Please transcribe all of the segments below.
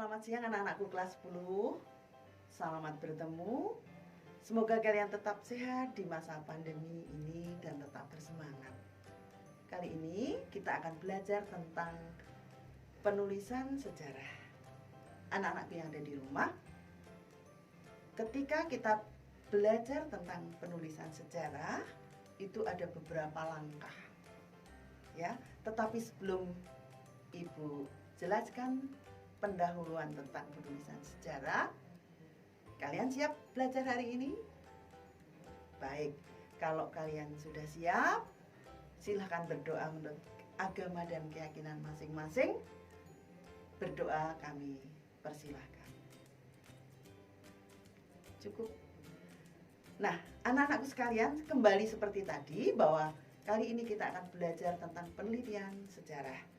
Selamat siang anak-anakku kelas 10. Selamat bertemu. Semoga kalian tetap sehat di masa pandemi ini dan tetap bersemangat. Kali ini kita akan belajar tentang penulisan sejarah. Anak-anakku yang ada di rumah, ketika kita belajar tentang penulisan sejarah, itu ada beberapa langkah. Ya, tetapi sebelum Ibu jelaskan pendahuluan tentang penulisan sejarah, kalian siap belajar hari ini? Baik, kalau kalian sudah siap, silahkan berdoa menurut agama dan keyakinan masing-masing. Berdoa kami persilahkan. Cukup. Nah, anak-anakku sekalian, kembali seperti tadi bahwa kali ini kita akan belajar tentang penelitian sejarah.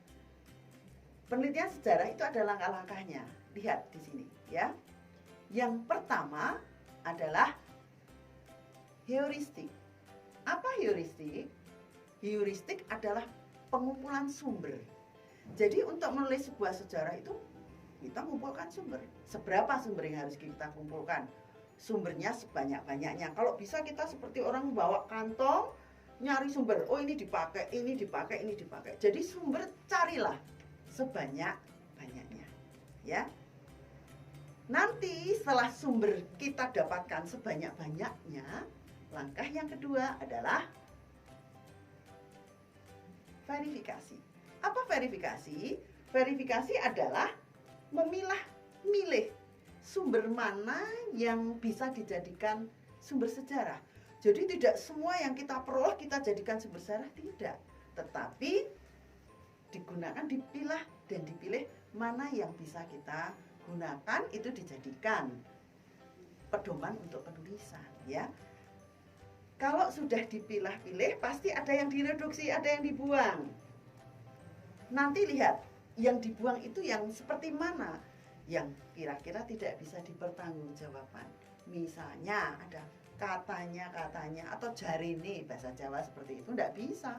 Penelitian sejarah itu ada langkah-langkahnya. Lihat di sini, ya. Yang pertama adalah heuristik. Apa heuristik? Heuristik adalah pengumpulan sumber. Jadi untuk menulis sebuah sejarah itu kita mengumpulkan sumber. Seberapa sumber yang harus kita kumpulkan? Sumbernya sebanyak-banyaknya. Kalau bisa kita seperti orang membawa kantong, nyari sumber. Oh, ini dipakai, ini dipakai, ini dipakai. Jadi sumber carilah sebanyak-banyaknya, ya. Nanti setelah sumber kita dapatkan sebanyak-banyaknya, langkah yang kedua adalah verifikasi. Apa verifikasi? Verifikasi adalah memilah-milih sumber mana yang bisa dijadikan sumber sejarah. Jadi tidak semua yang kita peroleh kita jadikan sumber sejarah, tidak. Tetapi digunakan, dipilah dan dipilih mana yang bisa kita gunakan, itu dijadikan pedoman untuk penulisan, ya. Kalau sudah dipilah-pilih, pasti ada yang direduksi, ada yang dibuang. Nanti lihat, yang dibuang itu yang seperti mana, yang kira-kira tidak bisa dipertanggungjawabkan. Misalnya ada katanya atau jarine, bahasa Jawa seperti itu, tidak bisa.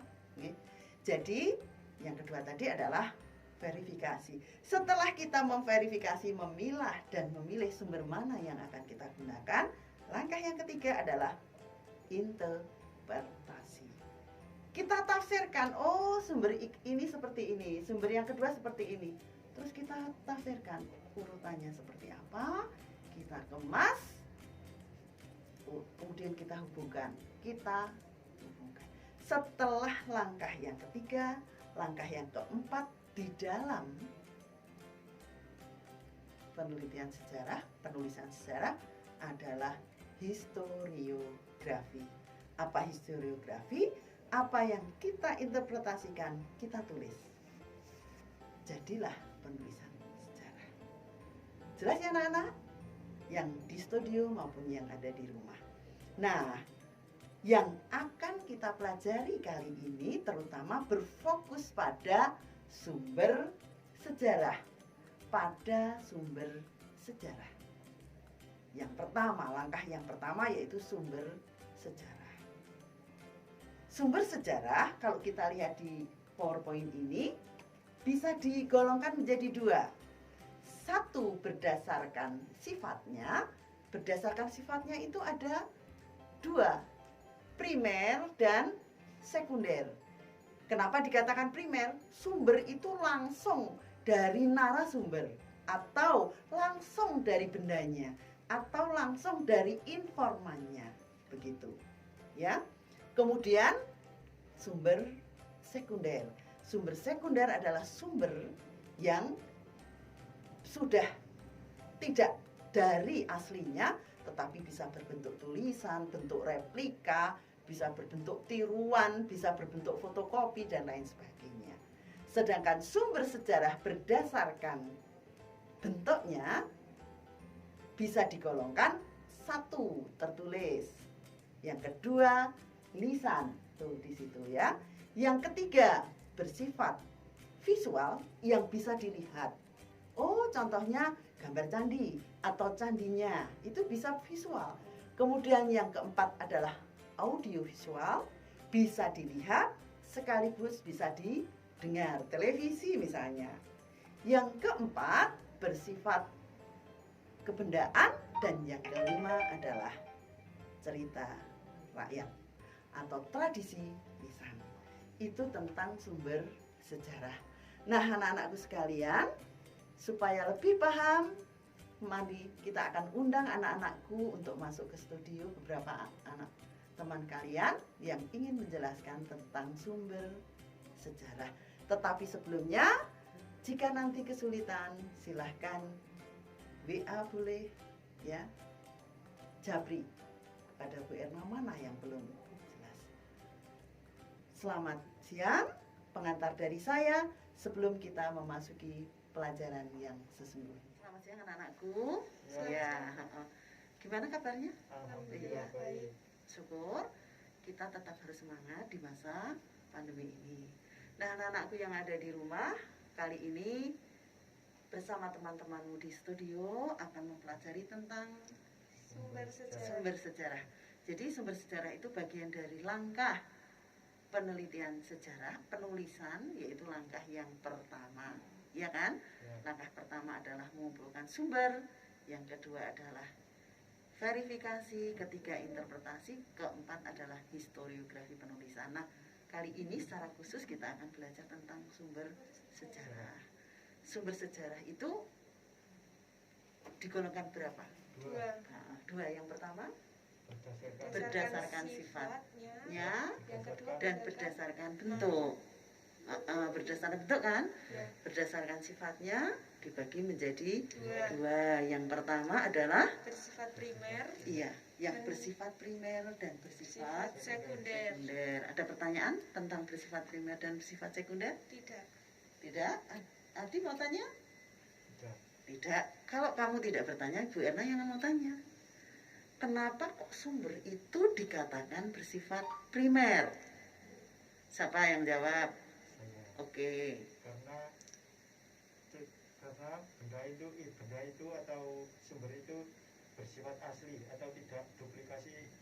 Jadi yang kedua tadi adalah verifikasi. Setelah kita memverifikasi, memilah dan memilih sumber mana yang akan kita gunakan, langkah yang ketiga adalah interpretasi. Kita tafsirkan, oh sumber ini seperti ini, sumber yang kedua seperti ini. Terus kita tafsirkan urutannya seperti apa, kita kemas, kemudian kita hubungkan. Setelah langkah yang ketiga, langkah yang keempat di dalam penelitian sejarah, penulisan sejarah adalah historiografi. Apa historiografi? Apa yang kita interpretasikan, kita tulis. Jadilah penulisan sejarah. Jelas ya anak-anak? Yang di studio maupun yang ada di rumah. Nah, yang akan kita pelajari kali ini terutama berfokus pada sumber sejarah. Pada sumber sejarah. Yang pertama, langkah yang pertama yaitu sumber sejarah. Sumber sejarah, kalau kita lihat di PowerPoint ini, bisa digolongkan menjadi dua. Satu, berdasarkan sifatnya. Berdasarkan sifatnya itu ada dua, primer dan sekunder. Kenapa dikatakan primer? Sumber itu langsung dari narasumber, atau langsung dari bendanya, atau langsung dari informannya, begitu. Ya. Kemudian sumber sekunder. Sumber sekunder adalah sumber yang sudah tidak dari aslinya, tetapi bisa berbentuk tulisan, bentuk replika, bisa berbentuk tiruan, bisa berbentuk fotokopi, dan lain sebagainya. Sedangkan sumber sejarah berdasarkan bentuknya bisa digolongkan satu, tertulis. Yang kedua, lisan, tuh di situ ya. Yang ketiga, bersifat visual yang bisa dilihat. Oh, contohnya gambar candi atau candinya, itu bisa visual. Kemudian yang keempat adalah audiovisual, bisa dilihat sekaligus bisa didengar, televisi misalnya. Yang keempat, bersifat kebendaan, dan yang kelima adalah cerita rakyat atau tradisi lisan. Itu tentang sumber sejarah. Nah, anak-anakku sekalian, supaya lebih paham, mari kita akan undang anak-anakku untuk masuk ke studio, beberapa anak teman kalian yang ingin menjelaskan tentang sumber sejarah. Tetapi sebelumnya, jika nanti kesulitan, silahkan WA boleh, ya, Japri pada Bu Erna mana yang belum jelas. Selamat siang, pengantar dari saya sebelum kita memasuki pelajaran yang sesungguhnya. Selamat siang anak-anakku. Ya. Gimana kabarnya? Alhamdulillah baik. Syukur. Kita tetap harus semangat di masa pandemi ini. Nah, anak-anakku yang ada di rumah, kali ini bersama teman-temanmu di studio akan mempelajari tentang sumber sejarah. Jadi sumber sejarah itu bagian dari langkah penelitian sejarah, penulisan, yaitu langkah yang pertama, ya kan? Langkah pertama adalah mengumpulkan sumber, yang kedua adalah verifikasi, ketiga interpretasi, keempat adalah historiografi penulisan. Nah, kali ini secara khusus kita akan belajar tentang sumber sejarah. Sumber sejarah itu digolongkan berapa? Dua. Yang pertama berdasarkan sifatnya, yang kedua dan berdasarkan bentuk. Berdasarkan bentuk kan? Berdasarkan sifatnya dibagi menjadi dua. Yang pertama adalah bersifat primer. Iya, yang bersifat primer dan bersifat sekunder. Ada pertanyaan tentang bersifat primer dan bersifat sekunder? Tidak? Adi mau tanya? Tidak. Kalau kamu tidak bertanya, Bu Erna yang mau tanya. Kenapa kok sumber itu dikatakan bersifat primer? Siapa yang jawab? Saya. Oke. Karena benda itu atau sumber itu bersifat asli atau tidak duplikasi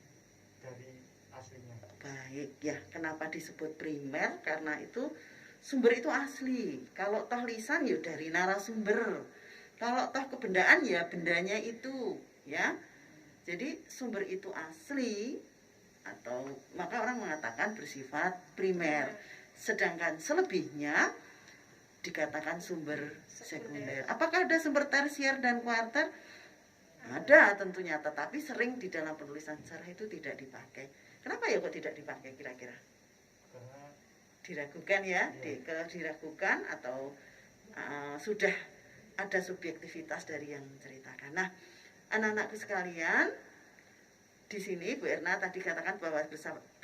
dari aslinya. Baik, ya. Kenapa disebut primer? Karena itu sumber itu asli. Kalau toh lisan ya dari narasumber. Kalau toh kebendaan ya bendanya itu, ya. Jadi sumber itu asli, atau maka orang mengatakan bersifat primer. Sedangkan selebihnya dikatakan sumber sekunder. Apakah ada sumber tersier dan kuarter? Ada tentunya, tetapi sering di dalam penulisan sejarah itu tidak dipakai. Kenapa ya kok tidak dipakai kira-kira? Karena Diragukan ya, diragukan atau sudah ada subjektivitas dari yang menceritakan. Nah, anak-anakku sekalian, di sini Bu Erna tadi katakan bahwa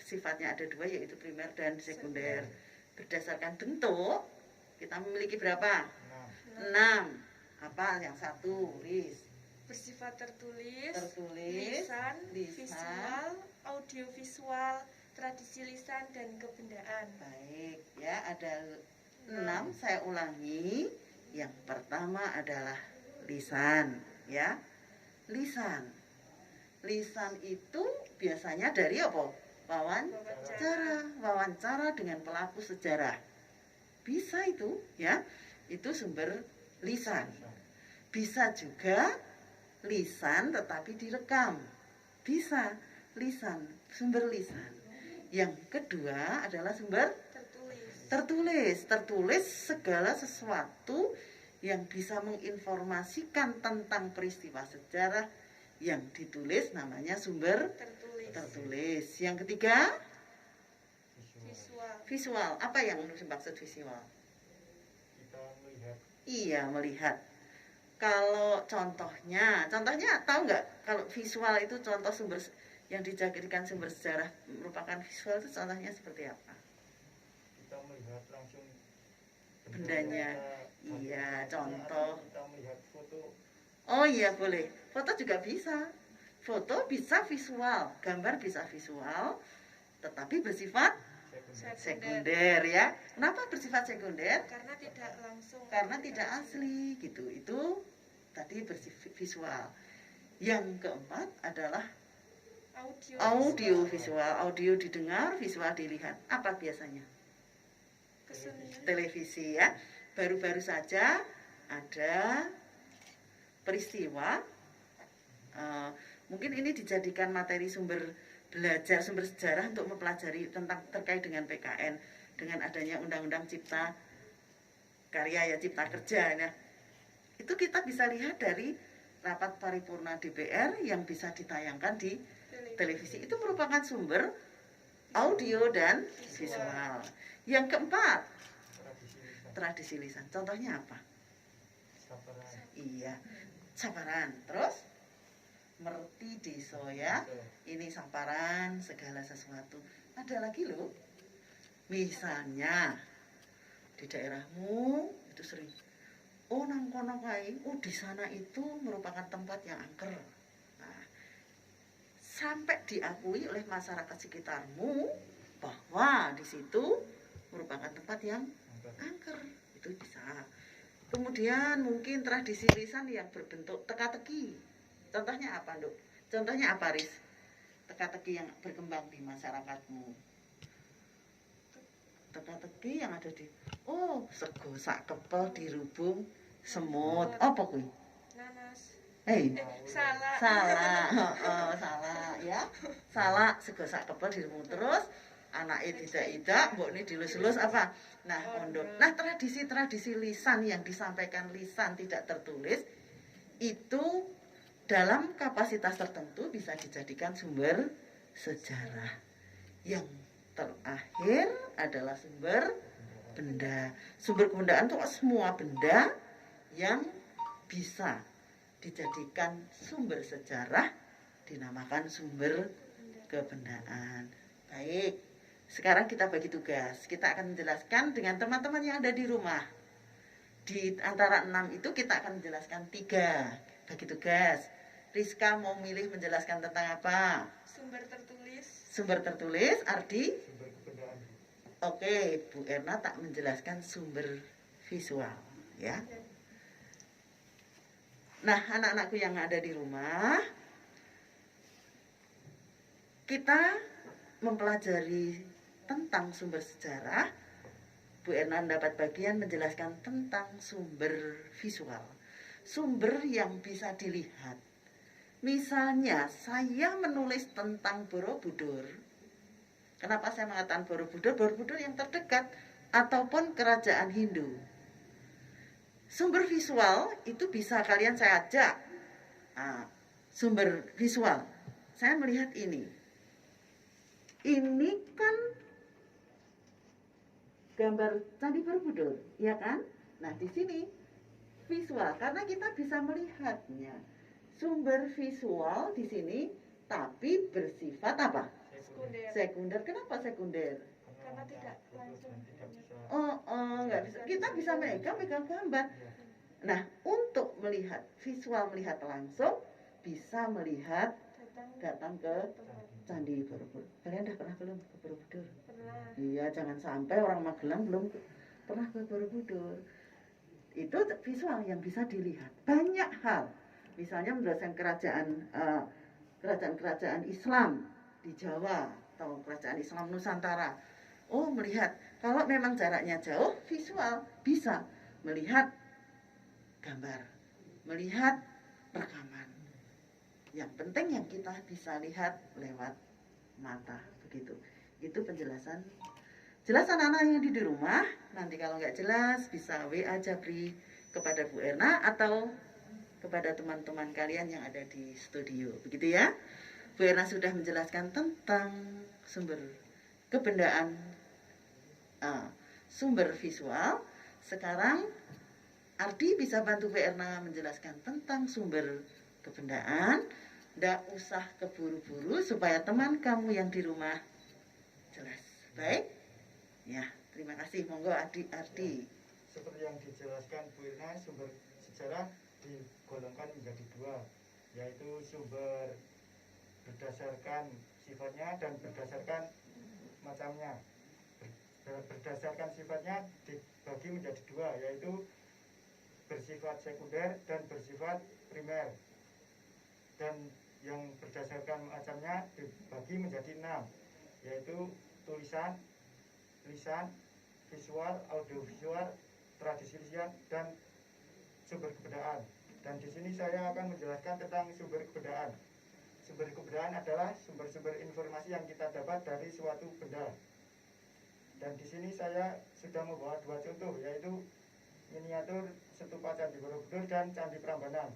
sifatnya ada dua, yaitu primer dan sekunder. Berdasarkan bentuk, kita memiliki berapa? 6. Apa yang satu, Riz? Bersifat tertulis, Lisan, visual, audiovisual, tradisi lisan, dan kebendaan. Baik, ya ada 6. Saya ulangi. Yang pertama adalah lisan, ya. Lisan itu biasanya dari apa? Wawancara dengan pelaku sejarah. Bisa itu, ya. Itu sumber lisan. Bisa juga lisan tetapi direkam. Bisa sumber lisan. Yang kedua adalah sumber tertulis segala sesuatu yang bisa menginformasikan tentang peristiwa sejarah yang ditulis namanya sumber tertulis. Yang ketiga, visual. Apa yang dimaksud visual? kita melihat. Iya, melihat. Kalau contohnya tahu nggak? Kalau visual itu contoh sumber yang dijadikan sumber sejarah merupakan visual, itu contohnya seperti apa? Kita melihat langsung Bendanya. Iya, contoh. Kita melihat foto. Oh iya, boleh. Foto juga bisa. Foto bisa visual, gambar bisa visual, tetapi bersifat sekunder, ya. Kenapa bersifat sekunder? Karena tidak langsung. Karena tidak asli gitu. Itu tadi bersifat visual. Yang keempat adalah audiovisual. Audio didengar, visual dilihat. Apa biasanya? Kesenian. Televisi, ya. Baru-baru saja ada peristiwa. Mungkin ini dijadikan materi sumber belajar, sumber sejarah untuk mempelajari tentang terkait dengan PKN, dengan adanya Undang-Undang Cipta Karya, ya, Cipta Kerja. Nah, itu kita bisa lihat dari rapat paripurna DPR yang bisa ditayangkan di televisi. Itu merupakan sumber audio dan visual. Yang keempat, tradisi lisan. Contohnya apa? Saparan. Iya, saparan. Terus merti deso, ya. Ini samparan segala sesuatu. Ada lagi loh. Misalnya di daerahmu itu sering, oh nang kono kae, oh di sana itu merupakan tempat yang angker. Nah, sampai diakui oleh masyarakat sekitarmu bahwa di situ merupakan tempat yang angker, itu bisa. Kemudian mungkin tradisi lisan yang berbentuk teka-teki. Contohnya apa, Nduk? Contohnya apa, Riz? Teka-teki yang berkembang di masyarakatmu. Teka-teki yang ada di, oh sego sak kepel dirubung semut. Apa kuwi? Nanas. Salah, ya. Salah, sego sak kepel dirubung terus anake tidak mbokne dilus-lus apa? Nah, ondok. Nah, tradisi-tradisi lisan yang disampaikan lisan tidak tertulis itu dalam kapasitas tertentu bisa dijadikan sumber sejarah. Yang terakhir adalah sumber benda. Sumber kebendaan itu semua benda yang bisa dijadikan sumber sejarah dinamakan sumber kebendaan. Baik, sekarang kita bagi tugas. Kita akan menjelaskan dengan teman-teman yang ada di rumah. Di antara 6 itu kita akan menjelaskan 3. Bagi tugas. Rizka mau milih menjelaskan tentang apa? Sumber tertulis. Sumber tertulis, Ardi? Sumber kebendaan. Oke, Bu Erna tak menjelaskan sumber visual, ya. Nah, anak-anakku yang ada di rumah, kita mempelajari tentang sumber sejarah. Bu Erna dapat bagian menjelaskan tentang sumber visual, sumber yang bisa dilihat. Misalnya, saya menulis tentang Borobudur. Kenapa saya mengatakan Borobudur? Borobudur yang terdekat ataupun kerajaan Hindu. Sumber visual itu bisa kalian saya ajak. Sumber visual, saya melihat ini. Ini kan gambar Candi Borobudur, ya kan? Nah, di sini visual karena kita bisa melihatnya. Sumber visual di sini tapi bersifat apa? Sekunder. Sekunder. Kenapa sekunder? Karena tidak langsung. Nggak bisa. Kita bisa megang gambar. Nah, untuk melihat visual, melihat langsung, bisa melihat datang ke Candi Borobudur. Kalian udah pernah belum ke Borobudur? Pernah. Iya, jangan sampai orang Magelang belum pernah ke Borobudur. Itu visual yang bisa dilihat. Banyak hal. Misalnya menjelaskan kerajaan Islam di Jawa atau kerajaan Islam Nusantara. Oh, melihat kalau memang jaraknya jauh, visual bisa melihat gambar, melihat rekaman. Yang penting yang kita bisa lihat lewat mata, begitu. Itu penjelasan. Jelasan anak yang di rumah. Nanti kalau nggak jelas bisa WA Japri kepada Bu Erna atau kepada teman-teman kalian yang ada di studio, begitu ya. Bu Erna sudah menjelaskan tentang sumber kebendaan, sumber visual. Sekarang Ardi bisa bantu Bu Erna menjelaskan tentang sumber kebendaan. Nggak usah keburu-buru supaya teman kamu yang di rumah jelas. Baik? Ya, terima kasih. Monggo Ardi. Seperti yang dijelaskan Bu Irna, sumber sejarah digolongkan menjadi 2, yaitu sumber berdasarkan sifatnya dan berdasarkan macamnya. Berdasarkan sifatnya dibagi menjadi 2, yaitu bersifat sekunder dan bersifat primer. Dan yang berdasarkan macamnya dibagi menjadi 6, yaitu tulisan, lisan, visual, audiovisual, tradisi lisan, dan sumber kebendaan. Dan di sini saya akan menjelaskan tentang sumber kebendaan. Sumber kebendaan adalah sumber-sumber informasi yang kita dapat dari suatu benda. Dan di sini saya sudah membawa dua contoh, yaitu miniatur stupa Candi Borobudur dan Candi Prambanan.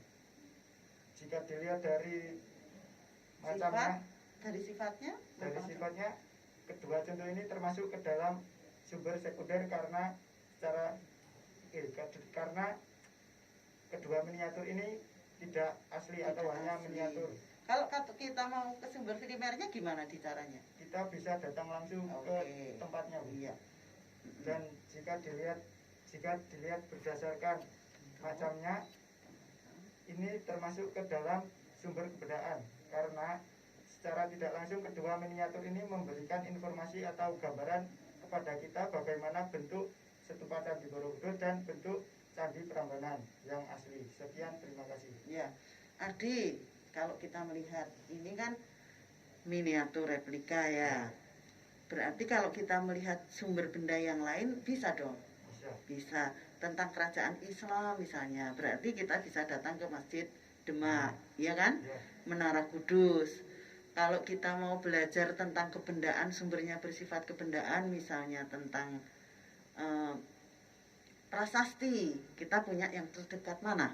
Jika dilihat dari macamnya, dari sifatnya, kedua contoh ini termasuk ke dalam sumber sekunder karena karena kedua miniatur ini tidak asli atau hanya miniatur. Kalau kita mau ke sumber primernya gimana caranya? Kita bisa datang langsung ke tempatnya, Bu. Iya. Dan jika dilihat berdasarkan macamnya, ini termasuk ke dalam sumber kebendaan karena secara tidak langsung kedua miniatur ini memberikan informasi atau gambaran kepada kita bagaimana bentuk stupa Candi Borobudur dan bentuk Candi Prambanan yang asli. Sekian, terima kasih. Ya, Ardi, kalau kita melihat ini kan miniatur replika ya. Berarti kalau kita melihat sumber benda yang lain bisa dong? Bisa. Tentang kerajaan Islam misalnya, berarti kita bisa datang ke Masjid Demak, ya kan? Menara Kudus. Kalau kita mau belajar tentang kebendaan, sumbernya bersifat kebendaan, misalnya tentang prasasti, kita punya yang terdekat mana?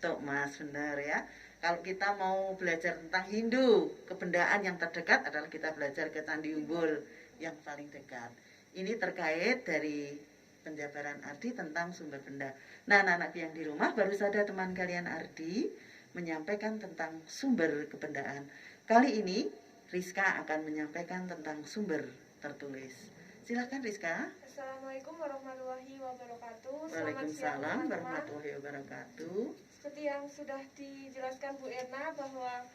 Tukmas, benar ya. Kalau kita mau belajar tentang Hindu, kebendaan yang terdekat adalah kita belajar ke Candi Umbul yang paling dekat. Ini terkait dari penjabaran Ardi tentang sumber benda. Nah, anak-anak yang di rumah, baru saja teman kalian Ardi menyampaikan tentang sumber kebendaan. Kali ini Rizka akan menyampaikan tentang sumber tertulis. Silakan Rizka. Assalamualaikum warahmatullahi wabarakatuh. Waalaikumsalam warahmatullahi wabarakatuh. Seperti yang sudah dijelaskan Bu Erna bahwa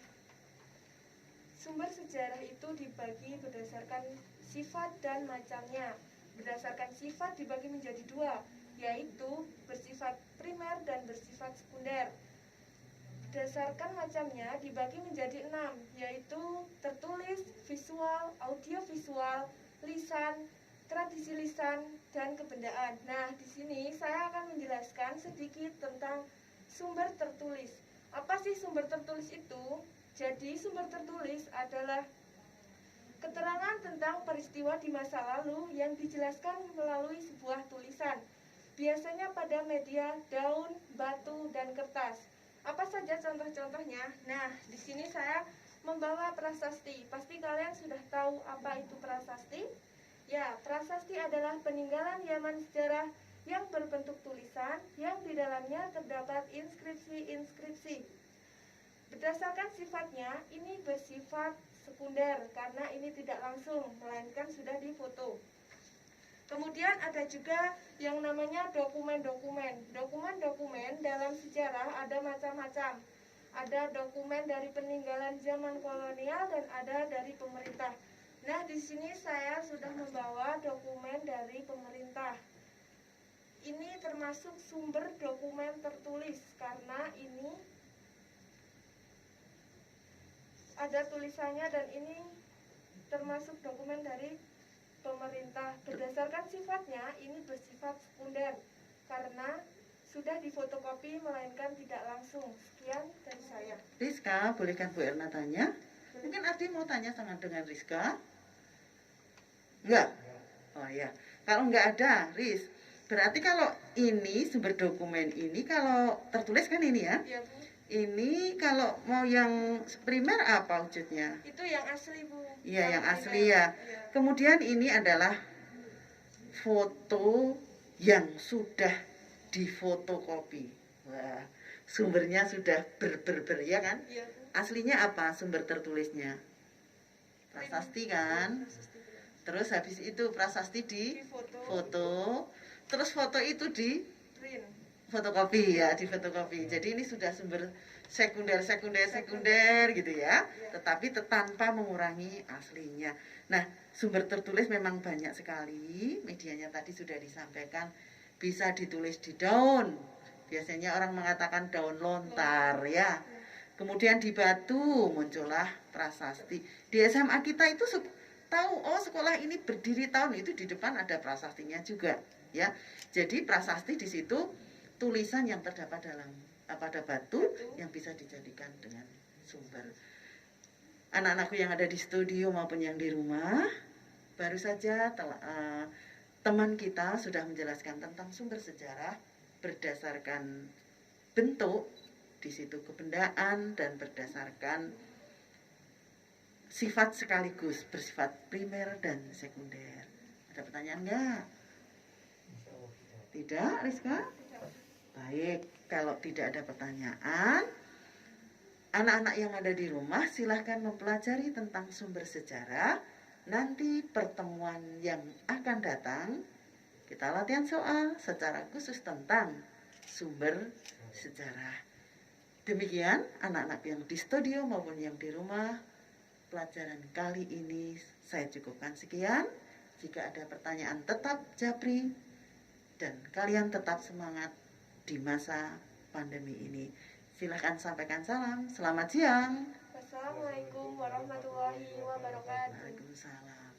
sumber sejarah itu dibagi berdasarkan sifat dan macamnya. Berdasarkan sifat dibagi menjadi dua, yaitu bersifat primer dan bersifat sekunder. Berdasarkan macamnya dibagi menjadi 6, yaitu tertulis, visual, audiovisual, lisan, tradisi lisan, dan kebendaan. Nah, di sini saya akan menjelaskan sedikit tentang sumber tertulis. Apa sih sumber tertulis itu? Jadi, sumber tertulis adalah keterangan tentang peristiwa di masa lalu yang dijelaskan melalui sebuah tulisan. Biasanya pada media daun, batu, dan kertas. Apa saja contoh-contohnya? Nah, di sini saya membawa prasasti. Pasti kalian sudah tahu apa itu prasasti? Ya, prasasti adalah peninggalan zaman sejarah yang berbentuk tulisan yang di dalamnya terdapat inskripsi-inskripsi. Berdasarkan sifatnya, ini bersifat sekunder karena ini tidak langsung, melainkan sudah difoto. Kemudian ada juga yang namanya dokumen-dokumen. Dokumen-dokumen dalam sejarah ada macam-macam. Ada dokumen dari peninggalan zaman kolonial dan ada dari pemerintah. Nah, di sini saya sudah membawa dokumen dari pemerintah. Ini termasuk sumber dokumen tertulis karena ini ada tulisannya dan ini termasuk dokumen dari pemerintah. Berdasarkan sifatnya ini bersifat sekunder karena sudah difotokopi melainkan tidak langsung. Sekian dari saya. Rizka, bolehkan Bu Erna tanya? Mungkin Ardi mau tanya sama dengan Rizka? Enggak? Oh ya, kalau enggak ada, Riz, berarti kalau ini sumber dokumen ini kalau tertulis kan ini ya? Iya, Bu. Ini kalau mau yang primer apa wujudnya? Itu yang asli, Bu. Iya, yang asli ya. Kemudian ini adalah foto yang sudah difotokopi. Wah, sumbernya sudah ber ya kan? Iya, Bu. Aslinya apa sumber tertulisnya? Prasasti kan? Terus habis itu prasasti di foto. Terus foto itu di Print. fotokopi ya, di fotokopi. Jadi ini sudah sumber sekunder gitu ya. Tetapi tanpa mengurangi aslinya. Nah, sumber tertulis memang banyak sekali. Medianya tadi sudah disampaikan, bisa ditulis di daun. Biasanya orang mengatakan daun lontar ya. Kemudian di batu muncullah prasasti. Di SMA kita itu tahu, oh sekolah ini berdiri tahun itu di depan ada prasastinya juga ya. Jadi prasasti di situ tulisan yang terdapat dalam pada batu yang bisa dijadikan dengan sumber. Anak-anakku yang ada di studio maupun yang di rumah, baru saja teman kita sudah menjelaskan tentang sumber sejarah berdasarkan bentuk, di situ kebendaan, dan berdasarkan sifat sekaligus, bersifat primer dan sekunder. Ada pertanyaan enggak? Tidak, Rizka? Baik, kalau tidak ada pertanyaan, anak-anak yang ada di rumah silahkan mempelajari tentang sumber sejarah. Nanti pertemuan yang akan datang, kita latihan soal secara khusus tentang sumber sejarah. Demikian anak-anak yang di studio maupun yang di rumah, pelajaran kali ini saya cukupkan sekian. Jika ada pertanyaan tetap japri dan kalian tetap semangat di masa pandemi ini. Silahkan sampaikan salam. Selamat siang. Wassalamualaikum warahmatullahi wabarakatuh. Waalaikumsalam.